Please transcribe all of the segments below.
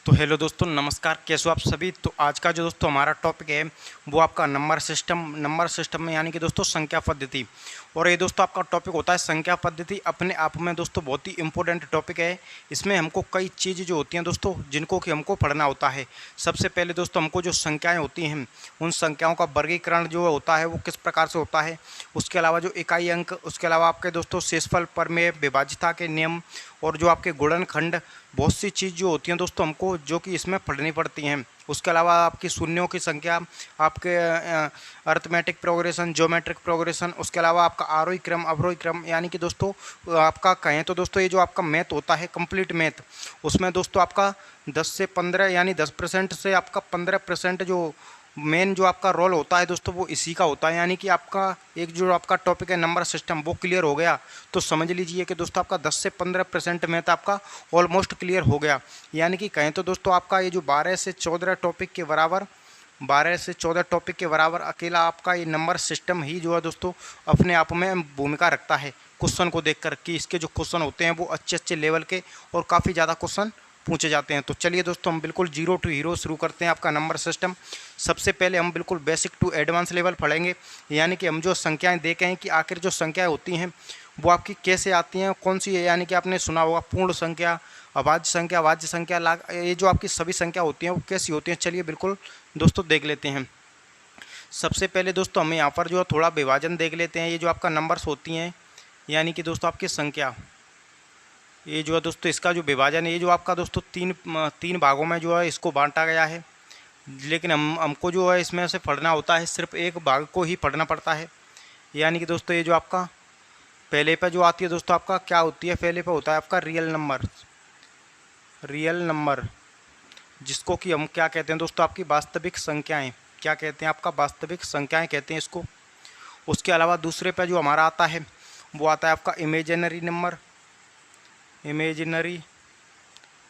तो हेलो दोस्तों, नमस्कार। कैसे हो आप सभी। तो आज का जो दोस्तों हमारा टॉपिक है वो आपका नंबर सिस्टम में यानी कि दोस्तों संख्या पद्धति। और ये दोस्तों आपका टॉपिक होता है संख्या पद्धति। अपने आप में दोस्तों बहुत ही इंपॉर्टेंट टॉपिक है। इसमें हमको कई चीज़ें जो होती हैं दोस्तों जिनको कि हमको पढ़ना होता है। सबसे पहले दोस्तों हमको जो संख्याएँ होती हैं उन संख्याओं का वर्गीकरण जो होता है वो किस प्रकार से होता है। उसके अलावा जो इकाई अंक, उसके अलावा आपके दोस्तों शेषफल, प्रमेय, विभाज्यता के नियम और जो आपके गुणनखंड, बहुत सी चीज़ जो होती हैं दोस्तों हमको जो कि इसमें पढ़नी पड़ती हैं। उसके अलावा आपकी शून्यों की संख्या, आपके अरिथमेटिक प्रोग्रेशन, ज्योमेट्रिक प्रोग्रेशन, उसके अलावा आपका आरोही क्रम, अवरोही क्रम, यानी कि दोस्तों आपका कहें तो दोस्तों ये जो आपका मैथ होता है कंप्लीट मैथ, उसमें दोस्तों आपका 10 से 15 यानी 10% से आपका 15% जो मेन जो आपका रोल होता है दोस्तों वो इसी का होता है। यानी कि आपका एक जो आपका टॉपिक है नंबर सिस्टम वो क्लियर हो गया तो समझ लीजिए कि दोस्तों आपका 10 से 15% में तो आपका ऑलमोस्ट क्लियर हो गया। यानी कि कहें तो दोस्तों आपका ये जो 12 से 14 टॉपिक के बराबर 12 से 14 टॉपिक के बराबर अकेला आपका ये नंबर सिस्टम ही जो है दोस्तों अपने आप में भूमिका रखता है। क्वेश्चन को देखकर कि इसके जो क्वेश्चन होते हैं वो अच्छे अच्छे लेवल के और काफ़ी ज़्यादा क्वेश्चन पूछे जाते हैं। तो चलिए दोस्तों हम बिल्कुल जीरो टू हीरो शुरू करते हैं आपका नंबर सिस्टम। सबसे पहले हम बिल्कुल बेसिक टू एडवांस लेवल पढ़ेंगे। यानी कि हम जो संख्याएं देखें हैं कि आखिर जो संख्याएं होती हैं वो आपकी कैसे आती हैं, कौन सी है। यानी कि आपने सुना होगा पूर्ण संख्या, अभाज्य संख्या, वाज्य संख्या, लाग, ये जो आपकी सभी संख्या होती हैं वो कैसी होती हैं। चलिए बिल्कुल दोस्तों देख लेते हैं। सबसे पहले दोस्तों हम यहाँ पर जो थोड़ा विभाजन देख लेते हैं। ये जो आपका नंबर्स होती हैं यानी कि दोस्तों आपकी संख्या, ये जो है दोस्तों इसका जो विभाजन है ये जो आपका दोस्तों तीन भागों में जो है इसको बांटा गया है। लेकिन हमको जो है इसमें से पढ़ना होता है सिर्फ एक भाग को ही पढ़ना पड़ता है। यानी कि दोस्तों ये जो आपका पहले पे जो आती है दोस्तों आपका क्या होती है, पहले पे होता है आपका रियल नंबर जिसको कि हम क्या कहते हैं दोस्तों आपकी वास्तविक संख्याएं। क्या कहते हैं आपका वास्तविक संख्याएं कहते हैं इसको। उसके अलावा दूसरे पे जो हमारा आता है वो आता है आपका इमेजिनरी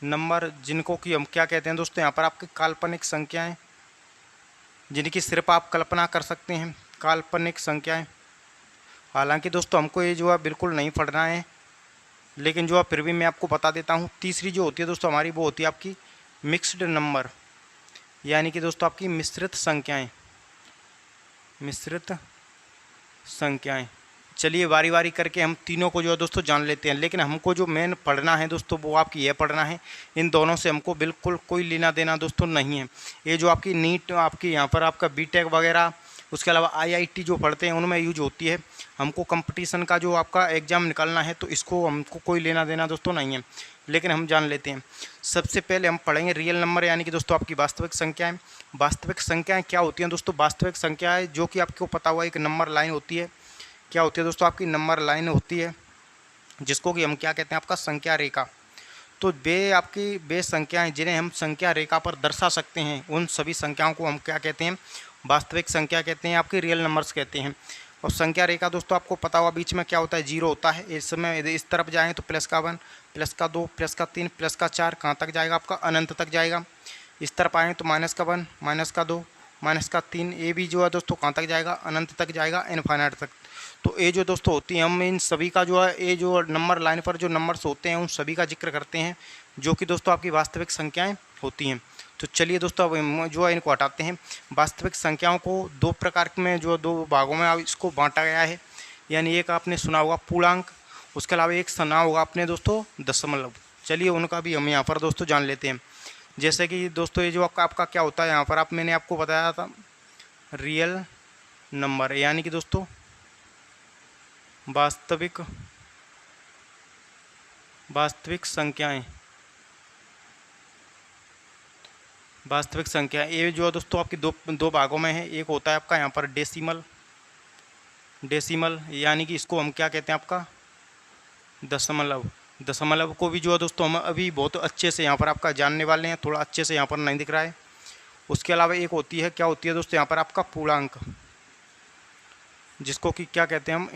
नंबर जिनको कि हम क्या कहते हैं दोस्तों यहाँ पर आपकी काल्पनिक संख्याएं जिनकी सिर्फ आप कल्पना कर सकते हैं, काल्पनिक संख्याएं। हालांकि दोस्तों हमको ये जो है बिल्कुल नहीं पढ़ना है लेकिन जो है फिर भी मैं आपको बता देता हूँ। तीसरी जो होती है दोस्तों हमारी वो होती है आपकी मिक्स्ड नंबर, यानी कि दोस्तों आपकी मिश्रित संख्याएं। चलिए बारी बारी करके हम तीनों को जो है दोस्तों जान लेते हैं। लेकिन हमको जो मेन पढ़ना है दोस्तों वो आपकी ये पढ़ना है, इन दोनों से हमको बिल्कुल कोई लेना देना दोस्तों नहीं है। ये जो आपकी नीट, आपकी यहाँ पर आपका बीटेक वगैरह, उसके अलावा आईआईटी जो पढ़ते हैं उनमें यूज होती है। हमको कंपटीशन का जो आपका एग्ज़ाम निकालना है तो इसको हमको कोई लेना देना दोस्तों नहीं है, लेकिन हम जान लेते हैं। सबसे पहले हम पढ़ेंगे रियल नंबर यानी कि दोस्तों आपकी वास्तविक संख्याएं। वास्तविक संख्याएं क्या होती हैं दोस्तों। वास्तविक संख्याएं जो कि आपको पता हुआ एक नंबर लाइन होती है। क्या होती है दोस्तों आपकी नंबर लाइन होती है जिसको कि हम क्या कहते हैं आपका संख्या रेखा। तो वे संख्याएं जिन्हें हम संख्या रेखा पर दर्शा सकते हैं उन सभी संख्याओं को हम क्या कहते हैं, वास्तविक संख्या कहते हैं, आपके रियल नंबर्स कहते हैं। और संख्या रेखा दोस्तों आपको पता हुआ बीच में क्या होता है, जीरो होता है। इस समय इस तरफ जाएँ तो +1, +2, +3, +4 कहाँ तक जाएगा आपका, अनंत तक जाएगा। इस तरफ आएँ तो -1, -2, -3, ये भी जो है दोस्तों कहाँ तक जाएगा, अनंत तक जाएगा, इनफाइनाइट तक। तो ये जो दोस्तों होती है हम इन सभी का जो है ये जो नंबर लाइन पर जो नंबर्स होते हैं उन सभी का जिक्र करते हैं जो कि दोस्तों आपकी वास्तविक संख्याएं होती हैं। तो चलिए दोस्तों अब जो है इनको हटाते हैं। वास्तविक संख्याओं को दो प्रकार में जो दो भागों में इसको बांटा गया है। यानी एक आपने सुना होगा पूर्णांक, उसके अलावा एक सुना होगा आपने दोस्तों दशमलव। चलिए उनका भी हम यहाँ पर दोस्तों जान लेते हैं। जैसे कि दोस्तों ये जो आपका क्या होता है यहाँ पर मैंने आपको बताया था रियल नंबर यानी कि दोस्तों वास्तविक संख्याएं। ये जो है दोस्तों आपकी दो भागों में है। एक होता है आपका यहाँ पर डेसिमल यानी कि इसको हम क्या कहते हैं आपका दशमलव को भी जो है दोस्तों हम अभी बहुत अच्छे से यहाँ पर आपका जानने वाले हैं। थोड़ा अच्छे से यहाँ पर नहीं दिख रहा है। उसके अलावा एक होती है, क्या होती है दोस्तों यहाँ पर आपका पूर्णांक जिसको कि क्या कहते हैं हम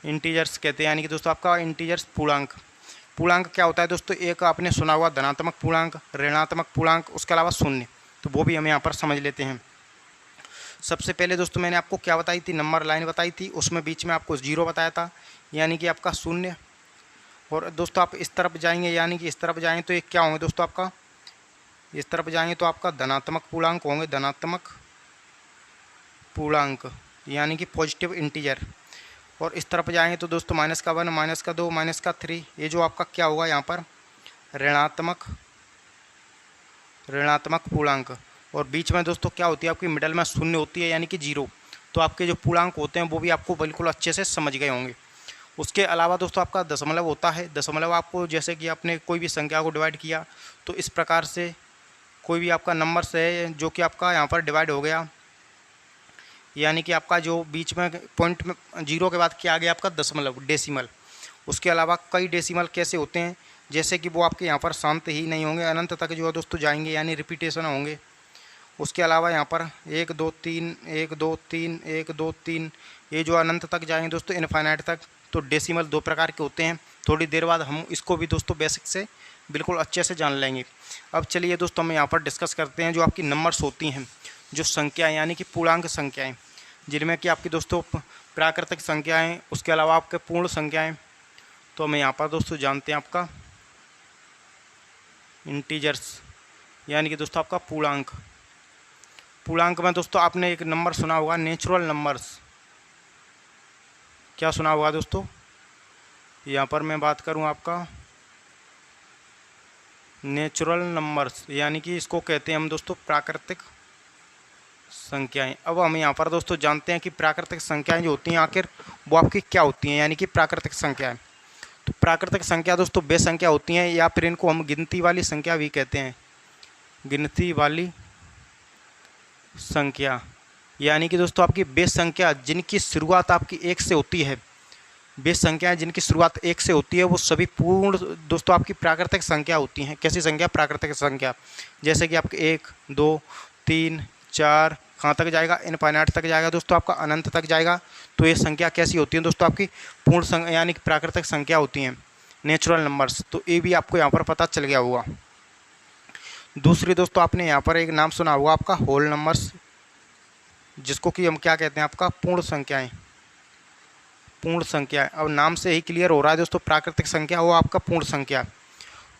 इंटीजर्स कहते हैं। यानी कि दोस्तों आपका इंटीजर्स पूर्णांक क्या होता है दोस्तों, एक आपने सुना हुआ धनात्मक पूर्णांक, ऋणात्मक पूर्णांक, उसके अलावा शून्य। तो वो भी हम यहाँ पर समझ लेते हैं। सबसे पहले दोस्तों मैंने आपको क्या बताई थी, नंबर लाइन बताई थी, उसमें बीच में आपको जीरो बताया था यानी कि आपका शून्य। और दोस्तों आप इस तरफ जाएंगे यानी कि इस तरफ जाएंगे तो ये क्या होंगे दोस्तों आपका, इस तरफ जाएंगे तो आपका धनात्मक पूर्णांक होंगे, धनात्मक पूर्णांक यानी कि पॉजिटिव इंटीजर। और इस तरफ जाएंगे तो दोस्तों माइनस का 1, माइनस का 2, माइनस का 3, ये जो आपका क्या होगा यहाँ पर ऋणात्मक पूर्णांक। और बीच में दोस्तों क्या होती है आपकी, मिडल में शून्य होती है यानी कि 0। तो आपके जो पूर्णांक होते हैं वो भी आपको बिल्कुल अच्छे से समझ गए होंगे। उसके अलावा दोस्तों आपका दशमलव होता है। दशमलव आपको जैसे कि आपने कोई भी संख्या को डिवाइड किया तो इस प्रकार से कोई भी आपका नंबर है जो कि आपका यहाँ पर डिवाइड हो गया, यानी कि आपका जो बीच में पॉइंट में 0 के बाद क्या आ गया आपका दशमलव, डेसिमल। उसके अलावा कई डेसिमल कैसे होते हैं, जैसे कि वो आपके यहाँ पर शांत ही नहीं होंगे, अनंत तक जो है दोस्तों जाएंगे यानी रिपीटेशन होंगे। उसके अलावा यहाँ पर 1 2 3 1 2 3 1 2 3 ये जो अनंत तक जाएंगे दोस्तों, इनफाइनाइट तक। तो डेसिमल 2 प्रकार के होते हैं। थोड़ी देर बाद हम इसको भी दोस्तों बेसिक से बिल्कुल अच्छे से जान लेंगे। अब चलिए दोस्तों हम यहाँ पर डिस्कस करते हैं जो आपकी नंबर्स होती हैं, जो संख्याएँ यानी कि पूर्णांक संख्याएँ, जिनमें कि आपकी दोस्तों प्राकृतिक संख्याएँ, उसके अलावा आपके पूर्ण संख्याएँ। तो हमें यहाँ पर दोस्तों जानते हैं आपका इंटीजर्स यानी कि दोस्तों आपका पूर्णांक। पूर्णांक में दोस्तों आपने एक नंबर सुना होगा, नेचुरल नंबर्स। क्या सुना होगा दोस्तों, यहाँ पर मैं बात करूँ आपका नेचुरल नंबर्स यानी कि इसको कहते हैं हम दोस्तों प्राकृतिक संख्याएं। अब हम यहाँ पर दोस्तों जानते हैं कि प्राकृतिक संख्याएं जो होती हैं आखिर वो आपकी क्या होती हैं, यानी कि प्राकृतिक संख्याएं। तो प्राकृतिक संख्या दोस्तों वे संख्या होती हैं, या फिर इनको हम गिनती वाली संख्या भी कहते हैं, गिनती वाली संख्या। यानी कि दोस्तों आपकी वे संख्या जिनकी शुरुआत आपकी 1 से होती है, वे संख्याएं जिनकी शुरुआत 1 से होती है वो सभी पूर्ण दोस्तों आपकी प्राकृतिक संख्या होती हैं। कैसी संख्या, प्राकृतिक संख्या। जैसे कि आपके 1 2 3 4 कहाँ तक जाएगा, इनफाइनाइट तक जाएगा दोस्तों, आपका अनंत तक जाएगा। तो ये संख्या कैसी होती है दोस्तों, आपकी पूर्ण संख्या यानी कि प्राकृतिक संख्या होती हैं, नेचुरल नंबर्स। तो ये भी आपको यहाँ पर पता चल गया होगा। दूसरी दोस्तों आपने यहाँ पर एक नाम सुना होगा आपका होल नंबर्स, जिसको कि हम क्या कहते हैं आपका पूर्ण संख्याएं, पूर्ण संख्या। अब नाम से ही क्लियर हो रहा है दोस्तों, प्राकृतिक संख्या वो आपका पूर्ण संख्या।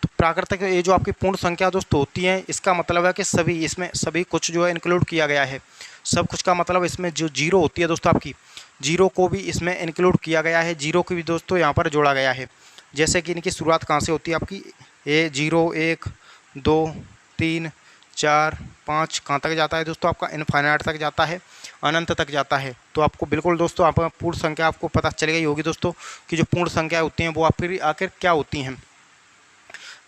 तो प्राकृतिक ये जो आपकी पूर्ण संख्या दोस्तों होती है, इसका मतलब है कि सभी इसमें सभी कुछ जो है इंक्लूड किया गया है। सब कुछ का मतलब इसमें जो 0 होती है दोस्तों आपकी, 0 को भी इसमें इंक्लूड किया गया है, 0 को भी दोस्तों यहाँ पर जोड़ा गया है। जैसे कि इनकी शुरुआत कहाँ से होती है आपकी, 0 1 2 3 4 5 कहाँ तक जाता है दोस्तों, आपका इनफाइनाइट तक जाता है, अनंत तक जाता है। तो आपको बिल्कुल दोस्तों आप पूर्ण संख्या आपको पता चल गई होगी दोस्तों कि जो पूर्ण संख्या होती हैं वो आपकी आखिर क्या होती हैं।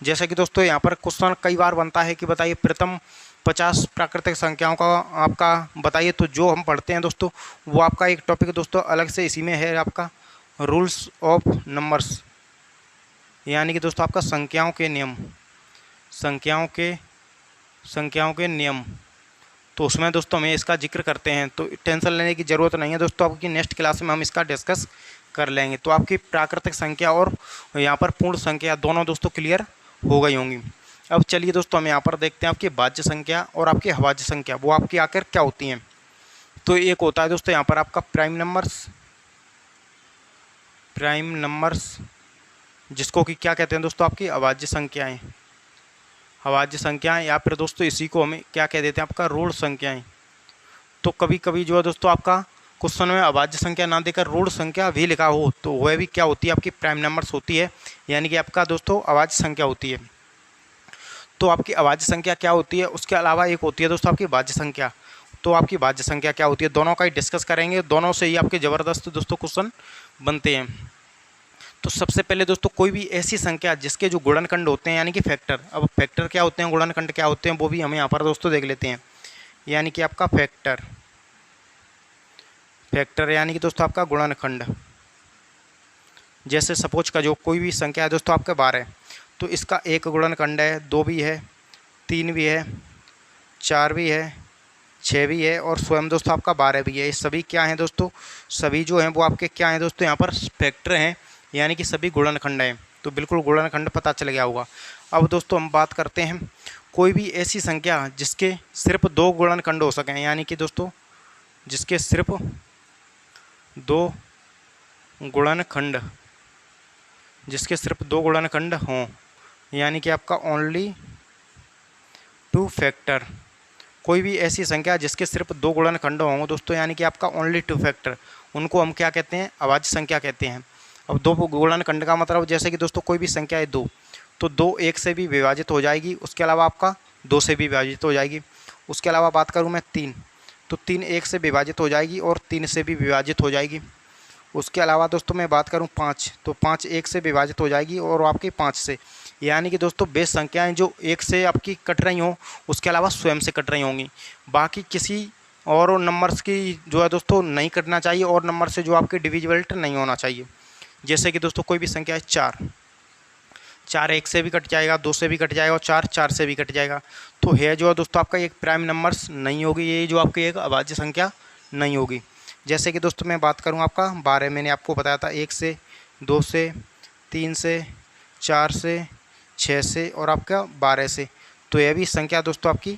जैसे कि दोस्तों यहाँ पर क्वेश्चन कई बार बनता है कि बताइए प्रथम 50 प्राकृतिक संख्याओं का आपका बताइए। तो जो हम पढ़ते हैं दोस्तों वो आपका एक टॉपिक दोस्तों अलग से इसी में है, आपका रूल्स ऑफ नंबर्स, यानी कि दोस्तों आपका संख्याओं के नियम, संख्याओं के नियम। तो उसमें दोस्तों हमें इसका जिक्र करते हैं, तो टेंशन लेने की ज़रूरत नहीं है दोस्तों, आपकी नेक्स्ट क्लास में हम इसका डिस्कस कर लेंगे। तो आपकी प्राकृतिक संख्या और यहाँ पर पूर्ण संख्या दोनों दोस्तों क्लियर हो गई होंगी। अब चलिए दोस्तों हम यहाँ पर देखते हैं आपकी भाज्य संख्या और आपकी अभाज्य संख्या, वो आपकी आखिर क्या होती हैं। तो एक होता है दोस्तों यहाँ पर आपका प्राइम नंबर्स, जिसको कि क्या कहते हैं दोस्तों, आपकी अभाज्य संख्याएँ, अभाज्य संख्याएँ, या फिर दोस्तों इसी को हमें क्या कह देते हैं आपका ऋण संख्याएँ। तो कभी कभी जो है दोस्तों आपका क्वेश्चन में अभाज्य संख्या ना देकर ऋण संख्या भी लिखा हो तो वह भी क्या होती है, आपकी प्राइम नंबर्स होती है, यानी कि आपका दोस्तों अभाज्य संख्या होती है। तो आपकी अभाज्य संख्या क्या होती है, उसके अलावा एक होती है दोस्तों आपकी भाज्य संख्या। तो आपकी भाज्य संख्या क्या होती है, दोनों का ही डिस्कस करेंगे, दोनों से ही आपके ज़बरदस्त दोस्तों क्वेश्चन बनते हैं। तो सबसे पहले दोस्तों कोई भी ऐसी संख्या जिसके जो गुणनखंड होते हैं यानी कि फैक्टर। अब फैक्टर क्या होते हैं, गुणनखंड क्या होते हैं, वो भी हम यहाँ पर दोस्तों देख लेते हैं। यानी कि आपका फैक्टर यानी कि दोस्तों आपका गुणनखंड। जैसे सपोज का जो कोई भी संख्या है दोस्तों आपके 12, तो इसका एक गुणनखंड है, 2 भी है, 3 भी है, 4 भी है, 6 भी है, और स्वयं दोस्तों आपका 12 भी है। ये सभी क्या हैं दोस्तों, सभी जो हैं वो आपके क्या हैं दोस्तों, यहाँ पर फैक्टर हैं, यानी कि सभी गुणनखंड हैं। तो बिल्कुल गुणनखंड पता चल गया होगा। अब दोस्तों हम बात करते हैं कोई भी ऐसी संख्या जिसके सिर्फ 2 गुणनखंड हो सकें, यानी कि दोस्तों जिसके सिर्फ 2 गुणनखंड जिसके सिर्फ 2 गुणनखंड हों, यानी कि आपका ओनली 2 फैक्टर। कोई भी ऐसी संख्या जिसके सिर्फ 2 गुणनखंड होंगे दोस्तों, यानी कि आपका ओनली 2 फैक्टर, उनको हम क्या कहते हैं? अभाज्य संख्या कहते हैं। अब 2 गुणनखंड का मतलब जैसे कि दोस्तों कोई भी संख्या है 2, तो 2 1 से भी विभाजित हो जाएगी, उसके अलावा आपका 2 से भी विभाजित हो जाएगी। उसके अलावा बात करूँ मैं 3, तो 3 1 से विभाजित हो जाएगी और 3 से भी विभाजित हो जाएगी। उसके अलावा दोस्तों मैं बात करूं 5, तो 5 1 से विभाजित हो जाएगी और आपकी 5 से, यानी कि दोस्तों बेस संख्याएं जो 1 से आपकी कट रही हों, उसके अलावा स्वयं से कट रही होंगी। बाकी किसी और नंबर्स की जो है दोस्तों नहीं कटना चाहिए, और नंबर से जो आपकी डिविजिबिलिटी नहीं होना चाहिए। जैसे कि दोस्तों कोई भी संख्या है 4, 4 1 से भी कट जाएगा, 2 से भी कट जाएगा और 4 4 से भी कट जाएगा। तो है जो है दोस्तों आपका एक प्राइम नंबर्स नहीं होगी, ये जो आपकी एक अभाज्य संख्या नहीं होगी। जैसे कि दोस्तों मैं बात करूं आपका 12, मैंने आपको बताया था 1 से, 2 से, 3 से, 4 से, 6 से और आपका 12 से। तो यह भी संख्या दोस्तों आपकी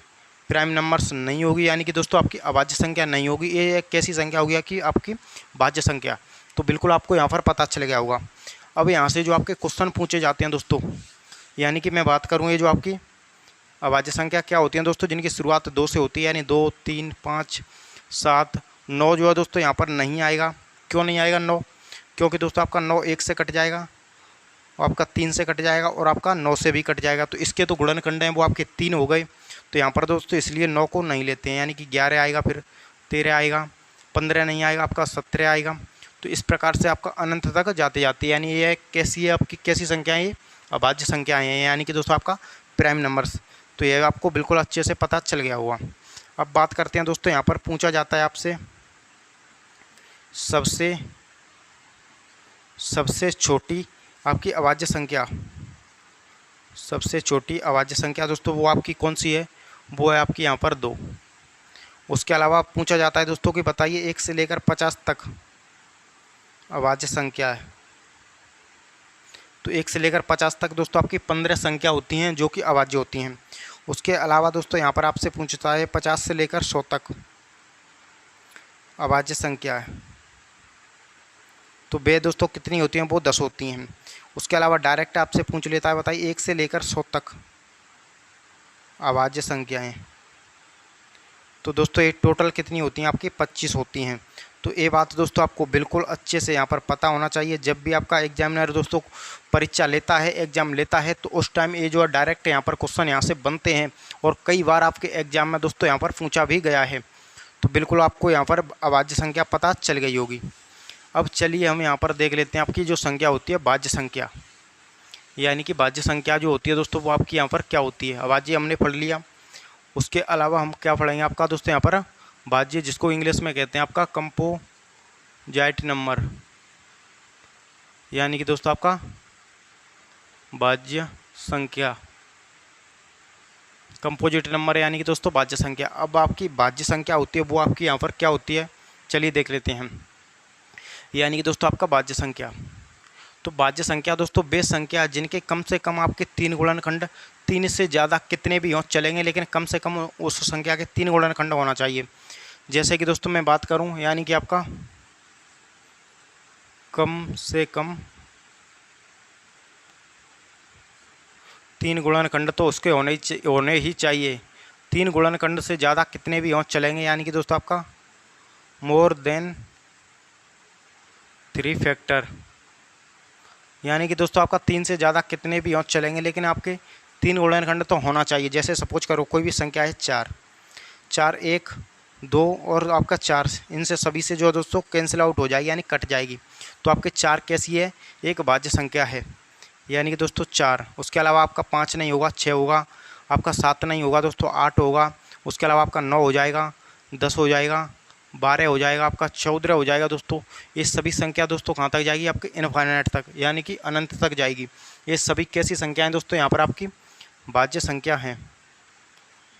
प्राइम नंबर्स नहीं होगी, यानी कि दोस्तों आपकी अभाज्य संख्या नहीं होगी। ये एक कैसी संख्या हो गया कि आपकी भाज्य संख्या। तो बिल्कुल आपको यहाँ पर पता चल गया होगा। अब यहाँ से जो आपके क्वेश्चन पूछे जाते हैं दोस्तों, यानी कि मैं बात करूँ ये जो आपकी अभाज्य संख्या क्या होती है दोस्तों, जिनकी शुरुआत 2 से होती है, यानी 2 3 5 7 9 जो है दोस्तों यहाँ पर नहीं आएगा। क्यों नहीं आएगा 9? क्योंकि दोस्तों आपका 9 1 से कट जाएगा, आपका 3 से कट जाएगा और आपका 9 से भी कट जाएगा। तो इसके तो गुणनखंड हैं वो आपके 3 हो गए। तो यहाँ पर दोस्तों इसलिए 9 को नहीं लेते हैं, यानी कि 11 आएगा, फिर 13 आएगा, 15 नहीं आएगा, आपका 17 आएगा। तो इस प्रकार से आपका अनंत तक जाते जाते, यानी ये कैसी है आपकी, कैसी संख्याएँ? ये अभाज्य संख्याएँ हैं, यानी कि दोस्तों आपका प्राइम नंबर्स। तो ये आपको बिल्कुल अच्छे से पता चल गया होगा। अब बात करते हैं दोस्तों, यहाँ पर पूछा जाता है आपसे सबसे छोटी आपकी अभाज्य संख्या। सबसे छोटी अभाज्य संख्या दोस्तों वो आपकी कौन सी है? वो है आपकी यहाँ पर 2। उसके अलावा पूछा जाता है दोस्तों कि बताइए 1 से लेकर 50 तक अभाज्य संख्या है। तो 1 से लेकर 50 तक दोस्तों आपकी 15 संख्या होती हैं जो कि अभाज्य होती हैं। उसके अलावा दोस्तों यहाँ पर आपसे पूछता है 50 से लेकर 100 तक अभाज्य संख्या है। तो वे दोस्तों कितनी होती हैं? वो 10 होती हैं। उसके अलावा डायरेक्ट आपसे पूछ लेता है बताइए 1 से लेकर 100 तक अभाज्य संख्याएँ। तो दोस्तों ये टोटल कितनी होती हैं? आपकी 25 होती हैं। तो ये बात दोस्तों आपको बिल्कुल अच्छे से यहाँ पर पता होना चाहिए। जब भी आपका एग्जामिनर दोस्तों परीक्षा लेता है, एग्ज़ाम लेता है, तो उस टाइम ये जो है डायरेक्ट यहाँ पर क्वेश्चन यहाँ से बनते हैं, और कई बार आपके एग्जाम में दोस्तों यहाँ पर पूछा भी गया है। तो बिल्कुल आपको यहाँ पर अभाज्य संख्या पता चल गई होगी। अब चलिए हम यहाँ पर देख लेते हैं आपकी जो संख्या होती है भाज्य संख्या, यानी कि भाज्य संख्या जो होती है दोस्तों वो आपकी यहाँ पर क्या होती है? अभाज्य हमने पढ़ लिया। उसके अलावा हम क्या पढ़ेंगे आपका दोस्तों यहाँ पर भाज्य, जिसको इंग्लिश में कहते हैं आपका कंपोजिट नंबर, यानी कि दोस्तों आपका भाज्य संख्या, कंपोजिट नंबर यानी कि दोस्तों भाज्य संख्या। अब आपकी भाज्य संख्या होती है वो आपकी यहाँ पर क्या होती है? चलिए देख लेते हैं हम। यानी कि दोस्तों आपका भाज्य संख्या, तो भाज्य संख्या दोस्तों वे संख्या जिनके कम से कम आपके 3 गुणनखंड, 3 से ज़्यादा कितने भी हों चलेंगे, लेकिन कम से कम उस संख्या के 3 गुणनखंड होना चाहिए। जैसे कि दोस्तों मैं बात करूं, यानी कि आपका कम से कम 3 गुणनखंड तो उसके होने ही चाहिए। 3 गुणनखंड से ज़्यादा कितने भी हों चलेंगे, यानी कि दोस्तों आपका मोर देन 3 फैक्टर, यानी कि दोस्तों आपका 3 से ज़्यादा कितने भी हों चलेंगे, लेकिन आपके 3 गुणनखंड तो होना चाहिए। जैसे सपोज करो कोई भी संख्या है 4, 1 2 और आपका 4, इनसे सभी से जो दोस्तों कैंसिल आउट हो जाएगी, यानी कट जाएगी। तो आपके 4 कैसी है? एक भाज्य संख्या है, यानी कि दोस्तों 4। उसके अलावा आपका 5 नहीं होगा, 6 होगा, आपका 7 नहीं होगा दोस्तों, 8 होगा। उसके अलावा आपका 9 हो जाएगा, 10 हो जाएगा, 12 हो जाएगा, आपका 14 हो जाएगा दोस्तों। ये सभी संख्या दोस्तों कहाँ तक जाएगी? आपके इनफाइनाइट तक, यानी कि अनंत तक जाएगी। ये सभी कैसी संख्याएं दोस्तों? यहाँ पर आपकी भाज्य संख्या हैं।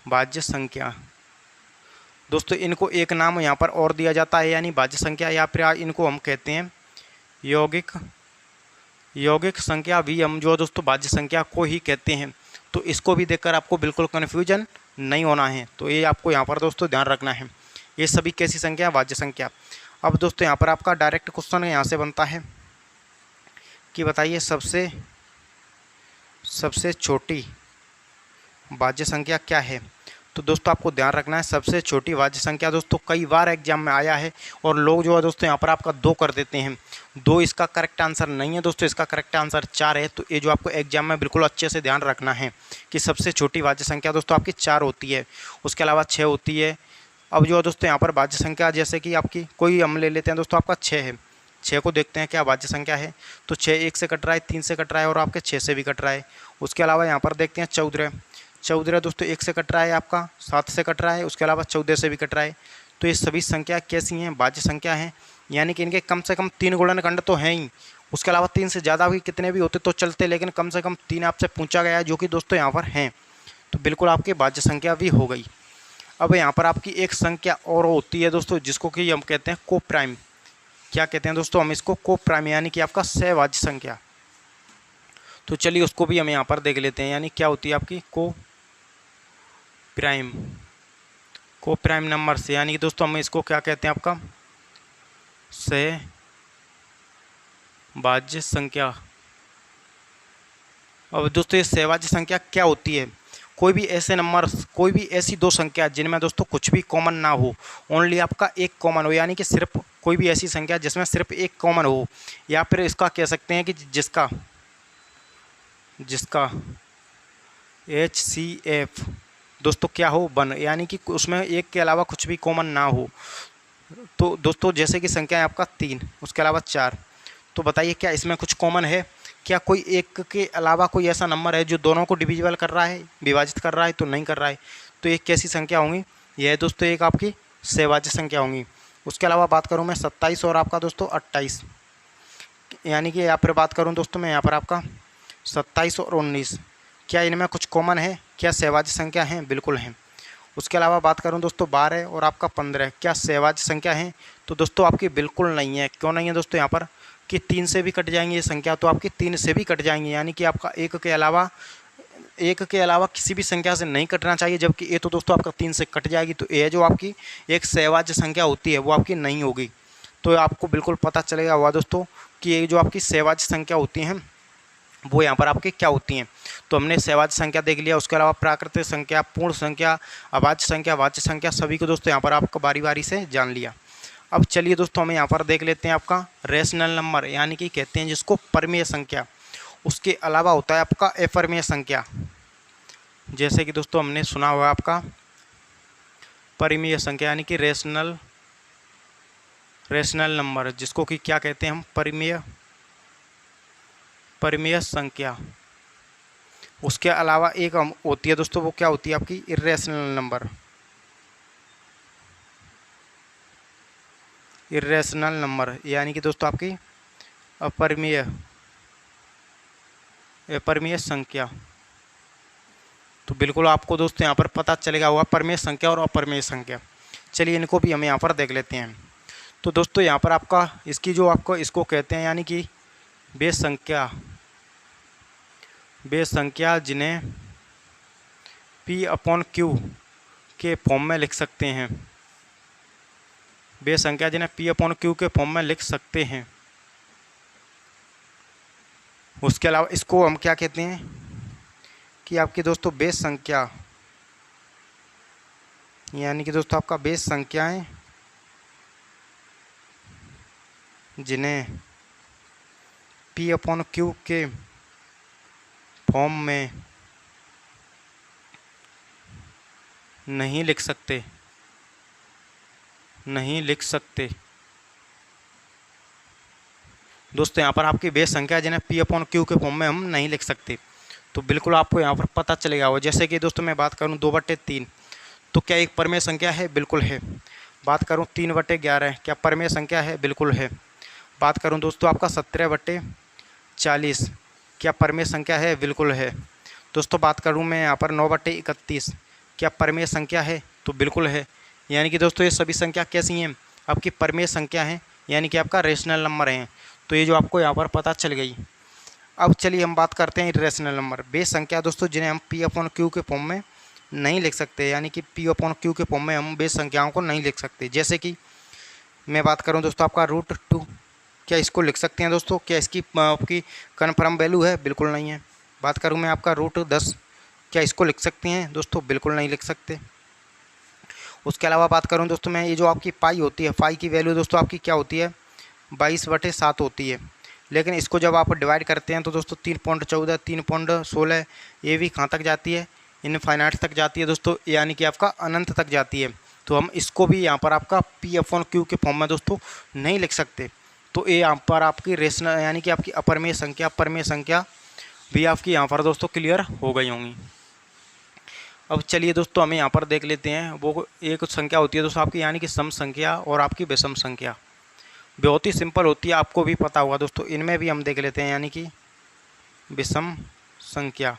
भाज्य संख्या दोस्तों, इनको एक नाम यहाँ पर और दिया जाता है, यानी भाज्य संख्या, या फिर इनको हम कहते हैं यौगिक संख्या भी हम जो दोस्तों भाज्य संख्या को ही कहते हैं। तो इसको भी देखकर आपको बिल्कुल कन्फ्यूजन नहीं होना है। तो ये आपको यहाँ पर दोस्तों ध्यान रखना है। ये सभी कैसी संख्या? भाज्य संख्या। अब दोस्तों यहाँ पर आपका डायरेक्ट क्वेश्चन यहाँ से बनता है कि बताइए सबसे छोटी भाज्य संख्या क्या है। तो दोस्तों आपको ध्यान रखना है, सबसे छोटी भाज्य संख्या दोस्तों कई बार एग्जाम में आया है और लोग जो है दोस्तों यहाँ पर आपका 2 कर देते हैं। 2 इसका करेक्ट आंसर नहीं है दोस्तों, इसका करेक्ट आंसर 4 है। तो ये जो आपको एग्जाम में बिल्कुल अच्छे से ध्यान रखना है कि सबसे छोटी भाज्य संख्या दोस्तों आपकी 4 होती है, उसके अलावा 6 होती है। अब जो है दोस्तों यहाँ पर भाज्य संख्या जैसे कि आपकी कोई हम ले लेते हैं दोस्तों, आपका 6 है। 6 को देखते हैं क्या भाज्य संख्या है। तो 6 1 से कट रहा है, 3 से कट रहा है और आपके 6 से भी कट रहा है। उसके अलावा यहाँ पर देखते हैं 14। 14 दोस्तों 1 से कट रहा है, आपका 7 से कट रहा है, उसके अलावा 14 से भी कट रहा है। तो ये सभी संख्या कैसी हैं, भाज्य संख्या हैं, यानी कि इनके कम से कम 3 गुणनखंड तो हैं ही। उसके अलावा 3 से ज़्यादा भी कितने भी होते तो चलते, लेकिन कम से कम 3 आपसे पूछा गया है, जो कि दोस्तों यहाँ पर हैं। तो बिल्कुल आपकी भाज्य संख्या भी हो गई। अब यहाँ पर आपकी एक संख्या और होती है दोस्तों, जिसको कि हम कहते हैं को प्राइम। क्या कहते हैं दोस्तों हम इसको, को प्राइम, यानी कि आपका सहभाज्य संख्या। तो चलिए उसको भी हम यहाँ पर देख लेते हैं, यानी क्या होती है आपकी को प्राइम नंबर से, यानी कि दोस्तों हम इसको क्या कहते हैं, आपका सहभाज्य संख्या। अब दोस्तों ये सहभाज्य संख्या क्या होती है, कोई भी ऐसे नंबर, कोई भी ऐसी 2 संख्या जिनमें दोस्तों कुछ भी कॉमन ना हो, ओनली आपका एक कॉमन हो, यानी कि सिर्फ कोई भी ऐसी संख्या जिसमें सिर्फ एक कॉमन हो, या फिर इसका कह सकते हैं कि जिसका HCF दोस्तों क्या हो, 1, यानी कि उसमें एक के अलावा कुछ भी कॉमन ना हो। तो दोस्तों जैसे कि संख्या है आपका 3, उसके अलावा 4। तो बताइए क्या इसमें कुछ कॉमन है, क्या कोई एक के अलावा कोई ऐसा नंबर है जो दोनों को डिविजिबल कर रहा है, विभाजित कर रहा है? तो नहीं कर रहा है। तो एक कैसी संख्या होंगी, यह दोस्तों एक आपकी सहभाज्य संख्या होंगी। उसके अलावा बात करूँ मैं 27 और आपका दोस्तों 28, यानी कि यहाँ पर बात करूँ दोस्तों मैं यहाँ पर आपका 27 और 19, क्या इनमें कुछ कॉमन है, क्या सहभाज्य संख्या हैं? बिल्कुल हैं। उसके अलावा बात करूं दोस्तों 12 और आपका 15, क्या सहभाज्य संख्या हैं? तो दोस्तों आपकी बिल्कुल नहीं है। क्यों नहीं है दोस्तों, यहाँ पर कि 3 से भी कट जाएंगी ये संख्या, तो आपकी 3 से भी कट जाएंगी, यानी कि आपका एक के अलावा किसी भी संख्या से नहीं कटना चाहिए, जबकि ये तो दोस्तों आपका 3 से कट जाएगी। तो ये जो आपकी एक सहभाज्य संख्या होती है वो आपकी नहीं होगी। तो आपको बिल्कुल पता चलेगा हुआ दोस्तों कि ये जो आपकी सहभाज्य संख्या होती हैं वो यहाँ पर आपकी क्या होती हैं। तो हमने सहभाज्य संख्या देख लिया, उसके अलावा प्राकृतिक संख्या, पूर्ण संख्या, अभाज्य संख्या, भाज्य संख्या, सभी को दोस्तों यहाँ पर आपको बारी बारी से जान लिया। अब चलिए दोस्तों हमें यहाँ पर देख लेते हैं आपका रेशनल नंबर, यानी कि कहते हैं जिसको परिमेय संख्या। उसके अलावा होता है आपका अपरिमेय संख्या, जैसे कि दोस्तों हमने सुना हुआ आपका परिमेय संख्या, यानी कि रेशनल नंबर, जिसको कि क्या कहते हैं हम, परिमेय संख्या। उसके अलावा एक होती है दोस्तों, वो क्या होती है आपकी इर्रेशनल नंबर, यानी कि दोस्तों आपकी अपरिमेय संख्या। तो बिल्कुल आपको दोस्तों यहाँ पर पता चलेगा हुआ परिमेय संख्या और अपरिमेय संख्या। चलिए इनको भी हम यहाँ पर देख लेते हैं। तो दोस्तों यहाँ पर आपका इसकी जो आपको इसको कहते हैं, यानी कि वे संख्या जिन्हें P/Q के फॉर्म में लिख सकते हैं, वे संख्या जिन्हें P/Q के फॉर्म में लिख सकते हैं। उसके अलावा इसको हम क्या कहते हैं कि आपकी दोस्तों बेस संख्या, यानी कि दोस्तों आपका बेस संख्याएं जिन्हें P/Q के फॉर्म में नहीं लिख सकते दोस्तों, यहाँ पर आपकी बेस संख्या जिन्हें P/Q के फॉर्म में हम नहीं लिख सकते। तो बिल्कुल आपको यहाँ पर पता चलेगा वो, जैसे कि दोस्तों मैं बात करूँ 2/3, तो क्या एक परिमेय संख्या है? बिल्कुल है। बात करूँ 3/11, क्या परिमेय संख्या है? बिल्कुल है। बात करूँ दोस्तों आपका 17/40, क्या परिमेय संख्या है? बिल्कुल है। दोस्तों बात करूँ मैं यहाँ पर 9/31, क्या परिमेय संख्या है? तो बिल्कुल है। यानी कि दोस्तों ये सभी संख्या कैसी हैं? आपकी परिमेय संख्या हैं, यानी कि आपका रेशनल नंबर हैं। तो ये जो आपको यहाँ पर पता चल गई। अब चलिए हम बात करते हैं इरेशनल नंबर, बेस संख्या दोस्तों जिन्हें हम P/Q के फॉर्म में नहीं लिख सकते, यानी कि P/Q के फॉर्म में हम बेस संख्याओं को नहीं लिख सकते। जैसे कि मैं बात करूं दोस्तों आपका √2, क्या इसको लिख सकते हैं दोस्तों? क्या इसकी आपकी कन्फर्म वैल्यू है? बिल्कुल नहीं है। बात करूँ मैं आपका √10, क्या इसको लिख सकते हैं दोस्तों? बिल्कुल नहीं लिख सकते। उसके अलावा बात करूँ दोस्तों मैं, ये जो आपकी पाई होती है, पाई की वैल्यू दोस्तों आपकी क्या होती है? 22/7 होती है। लेकिन इसको जब आप डिवाइड करते हैं तो दोस्तों 3.14, 3.16 ये भी कहाँ तक जाती है? इनफाइनाइट तक जाती है दोस्तों, यानी कि आपका अनंत तक जाती है। तो हम इसको भी यहाँ पर आपका P/Q के फॉर्म में दोस्तों नहीं लिख सकते। तो ये यहाँ पर आपकी रेशनल यानी कि आपकी अपरिमेय संख्या, परमेय संख्या भी आपकी यहाँ पर दोस्तों क्लियर हो गई होंगी। अब चलिए दोस्तों हमें यहाँ पर देख लेते हैं, वो एक संख्या होती है दोस्तों आपकी, यानी कि सम संख्या और आपकी विषम संख्या। बहुत ही सिंपल होती है, आपको भी पता होगा दोस्तों। इनमें भी हम देख लेते हैं, यानी कि विषम संख्या,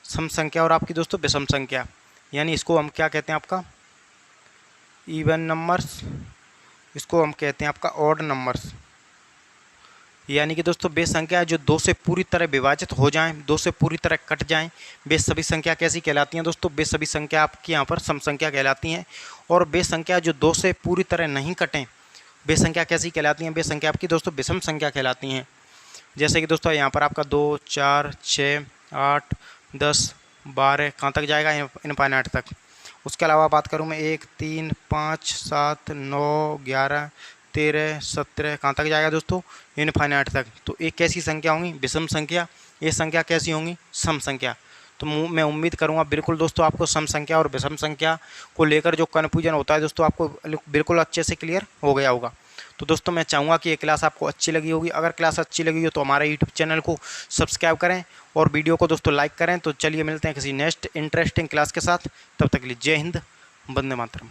सम संख्या और आपकी दोस्तों विषम संख्या, यानी इसको हम क्या कहते हैं? आपका इवन नंबर्स, इसको हम कहते हैं आपका ऑड नंबर्स। यानी कि दोस्तों वे संख्या जो 2 से पूरी तरह विभाजित हो जाएं, 2 से पूरी तरह कट जाएं, वे सभी संख्या कैसी कहलाती हैं दोस्तों? वे सभी संख्या आपकी यहाँ पर सम संख्या कहलाती हैं। और वे संख्या जो 2 से पूरी तरह नहीं कटें, वे संख्या कैसी कहलाती हैं? वे संख्या आपकी दोस्तों विषम संख्या कहलाती हैं। जैसे कि दोस्तों यहाँ पर आपका 2, 4, 6, 8, 10, 12 कहाँ तक जाएगा? इनफाइनाइट तक। उसके अलावा बात करूँ मैं 1, 3, 5, 7, 9, 11, 13, 17 कहाँ तक जाएगा दोस्तों? इनफाइनाइट तक। तो एक कैसी संख्या होंगी? विषम संख्या। ये संख्या कैसी होंगी? सम संख्या। तो मैं उम्मीद करूँगा बिल्कुल दोस्तों आपको सम संख्या और विषम संख्या को लेकर जो कन्फ्यूजन होता है दोस्तों आपको बिल्कुल अच्छे से क्लियर हो गया होगा। तो दोस्तों मैं चाहूँगा कि ये क्लास आपको अच्छी लगी होगी। अगर क्लास अच्छी लगी हो तो हमारे यूट्यूब चैनल को सब्सक्राइब करें और वीडियो को दोस्तों लाइक करें। तो चलिए मिलते हैं किसी नेक्स्ट इंटरेस्टिंग क्लास के साथ, तब तक के लिए जय हिंद, वंदे मातरम।